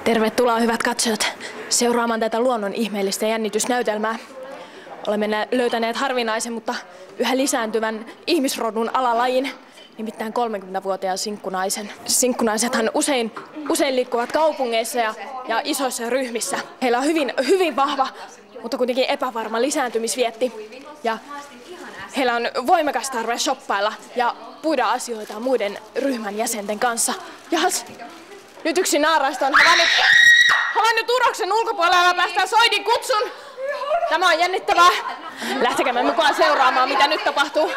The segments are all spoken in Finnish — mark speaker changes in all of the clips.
Speaker 1: Tervetuloa hyvät katsojat seuraamaan tätä luonnon ihmeellistä jännitysnäytelmää. Olemme löytäneet harvinaisen, mutta yhä lisääntyvän ihmisrodun alalajin, nimittäin 30-vuotiaan sinkkunaisen. Sinkkunaisethan usein liikkuvat kaupungeissa ja isoissa ryhmissä. Heillä on hyvin vahva, mutta kuitenkin epävarma lisääntymisvietti. Ja heillä on voimakas tarve shoppailla ja puida asioita muiden ryhmän jäsenten kanssa. Jahas, nyt yksi naaraista on havainnut uroksen ulkopuolella ja päästään soidin kutsun. Tämä on jännittävää. Lähtekäämme mukaan seuraamaan, mitä nyt tapahtuu.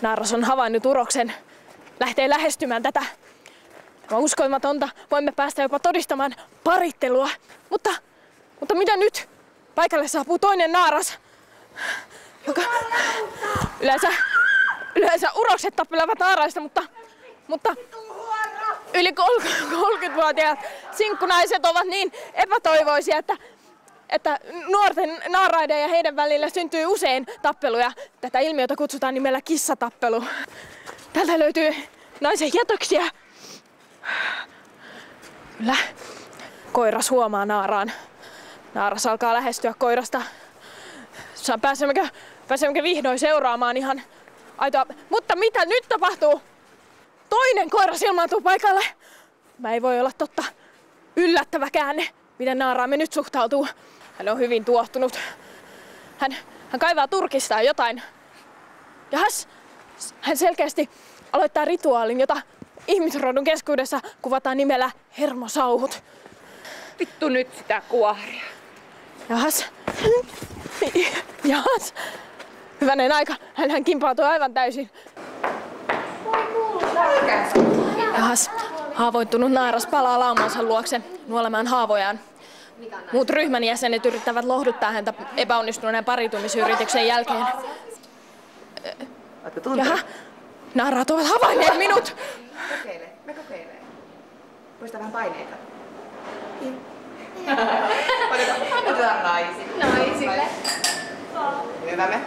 Speaker 1: Naaras on havainnut uroksen. Lähtee lähestymään tätä. Tämä on uskomatonta. Voimme päästä jopa todistamaan parittelua. Mutta mitä nyt? Paikalle saapuu toinen naaras, joka yleensä urokset tappelevat naaraista, mutta yli 30-vuotiaat sinkkunaiset ovat niin epätoivoisia, että nuorten naaraiden ja heidän välillä syntyy usein tappeluja. Tätä ilmiötä kutsutaan nimellä kissatappelu. Täältä löytyy naisen jätöksiä. Kyllä. Koiras huomaa naaraan. Naaras alkaa lähestyä koirasta. Pääsemmekö vihdoin seuraamaan ihan aitoa. Mutta mitä nyt tapahtuu? Toinen koiras ilmaantuu paikalle. Tämä ei voi olla totta. Yllättävä käänne, miten naaraamme nyt suhtautuu. Hän on hyvin tuohtunut. Hän kaivaa turkistaan jotain. Ja hän selkeästi aloittaa rituaalin, jota ihmisrodun keskuudessa kuvataan nimellä hermosauhut.
Speaker 2: Vittu nyt sitä kuoria.
Speaker 1: Jahas. Hyvänen aika. Hän kimpautui aivan täysin. Jahas. Haavoittunut naaras palaa laumansa luokse nuolemaan haavojaan. Muut ryhmän jäsenet yrittävät lohduttaa häntä epäonnistuneen paritumisyrityksen jälkeen. Jaha, naaraat ovat havainneet minut!
Speaker 2: Mä kokeilen. Poista vähän paineita. Otetaan naisille.
Speaker 3: Naisille.
Speaker 2: Hyvä me.